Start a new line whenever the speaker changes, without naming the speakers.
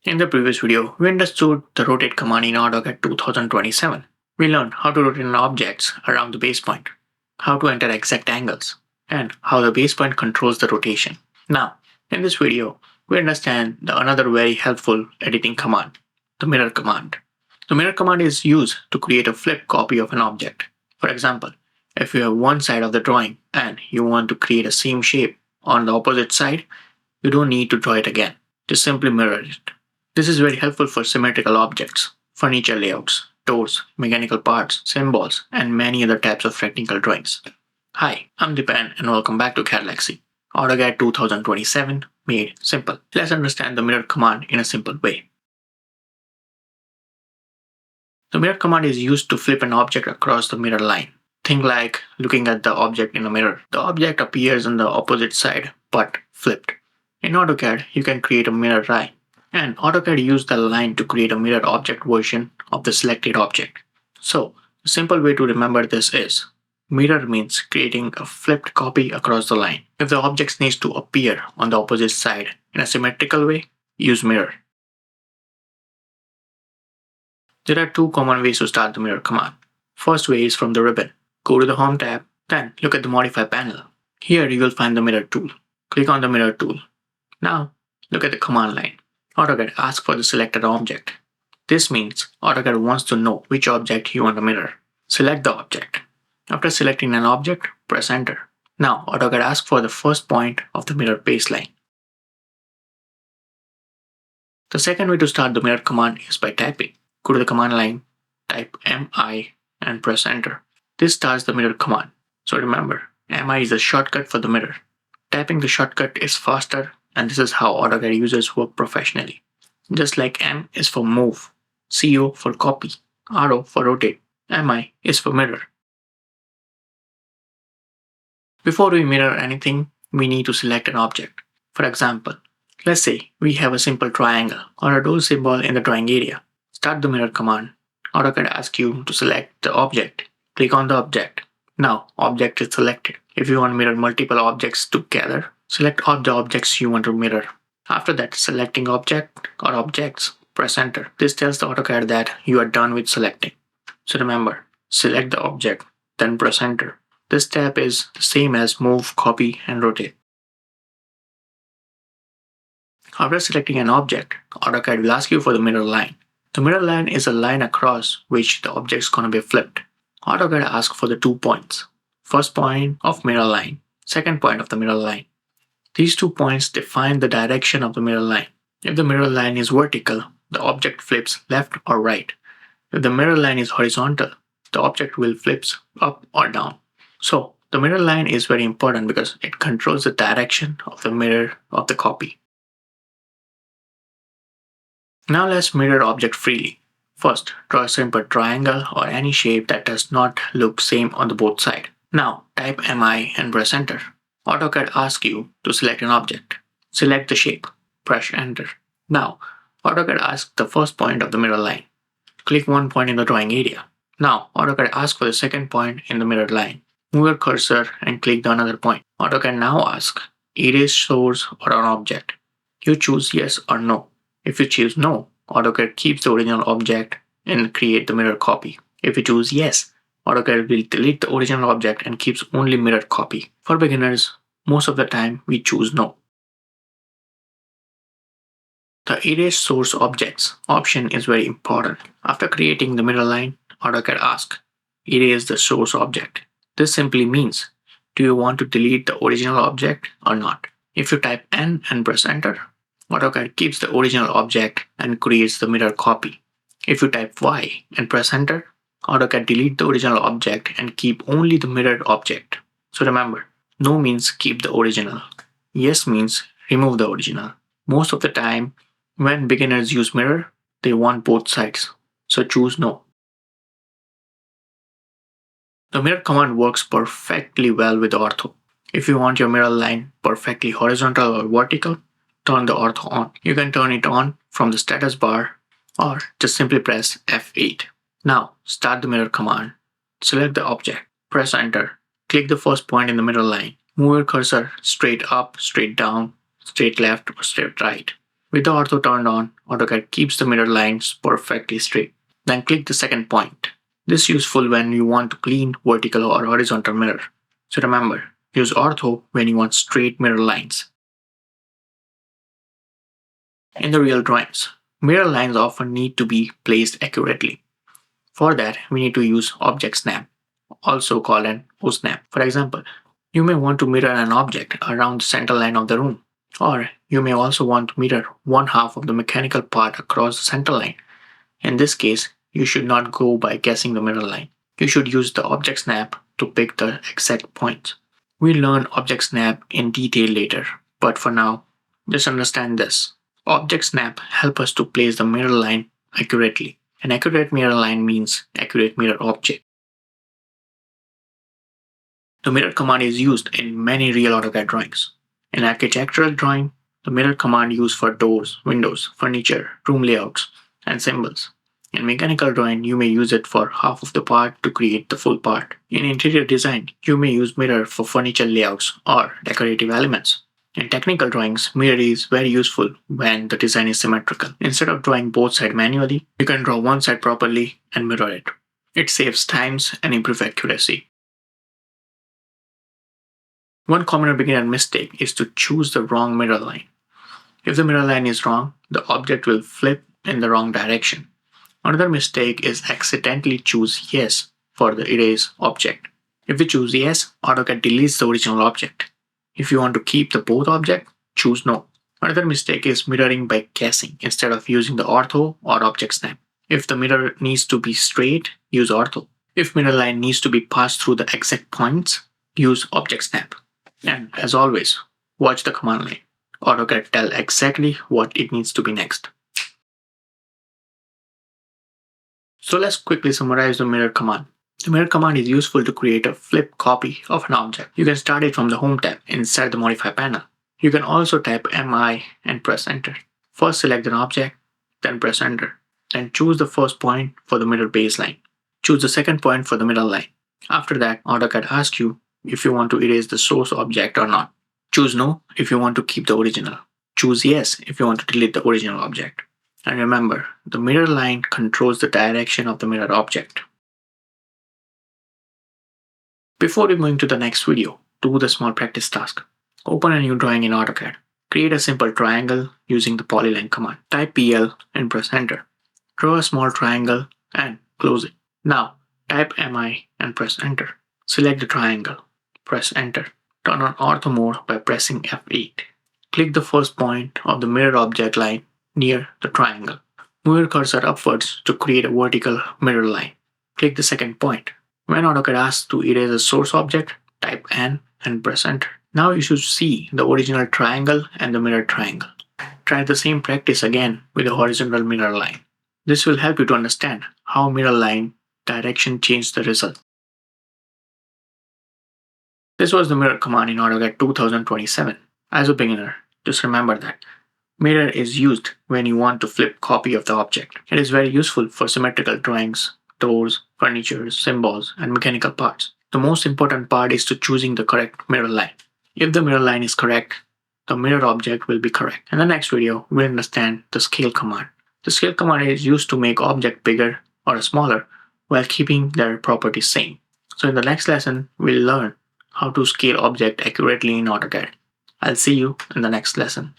In the previous video, we understood the rotate command in AutoCAD 2027. We learned how to rotate an object around the base point, how to enter exact angles, and how the base point controls the rotation. Now, in this video, we understand another very helpful editing command, the mirror command. The mirror command is used to create a flipped copy of an object. For example, if you have one side of the drawing and you want to create a same shape on the opposite side, you don't need to draw it again. Just simply mirror it. This is very helpful for symmetrical objects, furniture layouts, doors, mechanical parts, symbols, and many other types of technical drawings. Hi, I'm Dipan and welcome back to Cadelyx. AutoCAD 2027 made simple. Let's understand the mirror command in a simple way. The mirror command is used to flip an object across the mirror line. Think like looking at the object in a mirror. The object appears on the opposite side, but flipped. In AutoCAD, you can create a mirror line, and AutoCAD uses the line to create a mirror object version of the selected object. So, the simple way to remember this is, mirror means creating a flipped copy across the line. If the object needs to appear on the opposite side in a symmetrical way, use mirror. There are two common ways to start the mirror command. First way is from the ribbon. Go to the Home tab, then look at the Modify panel. Here you will find the mirror tool. Click on the mirror tool. Now, look at the command line. AutoCAD asks for the selected object. This means AutoCAD wants to know which object you want to mirror. Select the object. After selecting an object, press Enter. Now, AutoCAD asks for the first point of the mirror baseline. The second way to start the mirror command is by typing. Go to the command line, type MI, and press Enter. This starts the mirror command. So remember, MI is a shortcut for the mirror. Typing the shortcut is faster, and this is how AutoCAD users work professionally. Just like M is for move, CO for copy, RO for rotate, MI is for mirror. Before we mirror anything, we need to select an object. For example, let's say we have a simple triangle or a door symbol in the drawing area. Start the mirror command. AutoCAD asks you to select the object. Click on the object. Now, object is selected. If you want to mirror multiple objects together, select all the objects you want to mirror. After that, selecting object or objects, press Enter. This tells the AutoCAD that you are done with selecting. So remember, select the object, then press Enter. This step is the same as move, copy, and rotate. After selecting an object, AutoCAD will ask you for the mirror line. The mirror line is a line across which the object is going to be flipped. AutoCAD asks for the 2 points. First point of mirror line, second point of the mirror line. These 2 points define the direction of the mirror line. If the mirror line is vertical, the object flips left or right. If the mirror line is horizontal, the object will flip up or down. So, the mirror line is very important because it controls the direction of the mirror of the copy. Now let's mirror object freely. First, draw a simple triangle or any shape that does not look same on the both sides. Now, type MI and press Enter. AutoCAD asks you to select an object. Select the shape. Press Enter. Now, AutoCAD asks the first point of the mirror line. Click one point in the drawing area. Now, AutoCAD asks for the second point in the mirror line. Move your cursor and click the another point. AutoCAD now asks, erase source or an object. You choose yes or no. If you choose no, AutoCAD keeps the original object and create the mirror copy. If you choose yes, AutoCAD will delete the original object and keeps only mirror copy. For beginners, most of the time we choose no. The erase source objects option is very important. After creating the mirror line, AutoCAD asks, erase the source object. This simply means, do you want to delete the original object or not? If you type N and press Enter, AutoCAD keeps the original object and creates the mirror copy. If you type Y and press Enter, AutoCAD delete the original object and keep only the mirrored object. So remember, no means keep the original. Yes means remove the original. Most of the time, when beginners use mirror, they want both sides. So choose no. The mirror command works perfectly well with ortho. If you want your mirror line perfectly horizontal or vertical, turn the ortho on. You can turn it on from the status bar or just simply press F8. Now, start the mirror command. Select the object. Press Enter. Click the first point in the mirror line. Move your cursor straight up, straight down, straight left, or straight right. With the ortho turned on, AutoCAD keeps the mirror lines perfectly straight. Then click the second point. This is useful when you want to clean vertical or horizontal mirror. So remember, use ortho when you want straight mirror lines. In the real drawings, mirror lines often need to be placed accurately. For that, we need to use object snap, also called an O-snap. For example, you may want to mirror an object around the center line of the room, or you may also want to mirror one half of the mechanical part across the center line. In this case, you should not go by guessing the mirror line. You should use the object snap to pick the exact points. We'll learn object snap in detail later, but for now, just understand this. Object snap help us to place the mirror line accurately. An accurate mirror line means accurate mirror object. The mirror command is used in many real AutoCAD drawings. In architectural drawing, the mirror command used for doors, windows, furniture, room layouts, and symbols. In mechanical drawing, you may use it for half of the part to create the full part. In interior design, you may use mirror for furniture layouts or decorative elements. In technical drawings, mirror is very useful when the design is symmetrical. Instead of drawing both sides manually, you can draw one side properly and mirror it. It saves times and improves accuracy. One common beginner mistake is to choose the wrong mirror line. If the mirror line is wrong, the object will flip in the wrong direction. Another mistake is accidentally choose yes for the erase object. If you choose yes, AutoCAD deletes the original object. If you want to keep the both object, choose no. Another mistake is mirroring by guessing instead of using the ortho or object snap. If the mirror needs to be straight, use ortho. If mirror line needs to be passed through the exact points, use object snap. And as always, watch the command line. AutoCAD tell exactly what it needs to be next. So let's quickly summarize the mirror command. The mirror command is useful to create a flip copy of an object. You can start it from the Home tab inside the Modify panel. You can also type MI and press Enter. First select an object, then press Enter. Then choose the first point for the mirror baseline. Choose the second point for the middle line. After that, AutoCAD asks you if you want to erase the source object or not. Choose No if you want to keep the original. Choose Yes if you want to delete the original object. And remember, the mirror line controls the direction of the mirror object. Before we move to the next video, do the small practice task. Open a new drawing in AutoCAD. Create a simple triangle using the polyline command. Type PL and press Enter. Draw a small triangle and close it. Now, type MI and press Enter. Select the triangle. Press Enter. Turn on ortho mode by pressing F8. Click the first point of the mirror object line near the triangle. Move your cursor upwards to create a vertical mirror line. Click the second point. When AutoCAD asks to erase a source object, type N and press Enter. Now you should see the original triangle and the mirror triangle. Try the same practice again with the horizontal mirror line. This will help you to understand how mirror line direction changed the result. This was the mirror command in AutoCAD 2027. As a beginner, just remember that mirror is used when you want to flip copy of the object. It is very useful for symmetrical drawings, doors, furniture, symbols, and mechanical parts. The most important part is to choosing the correct mirror line. If the mirror line is correct, the mirror object will be correct. In the next video, we'll understand the scale command. The scale command is used to make object bigger or smaller while keeping their properties same. So in the next lesson, we'll learn how to scale object accurately in AutoCAD. I'll see you in the next lesson.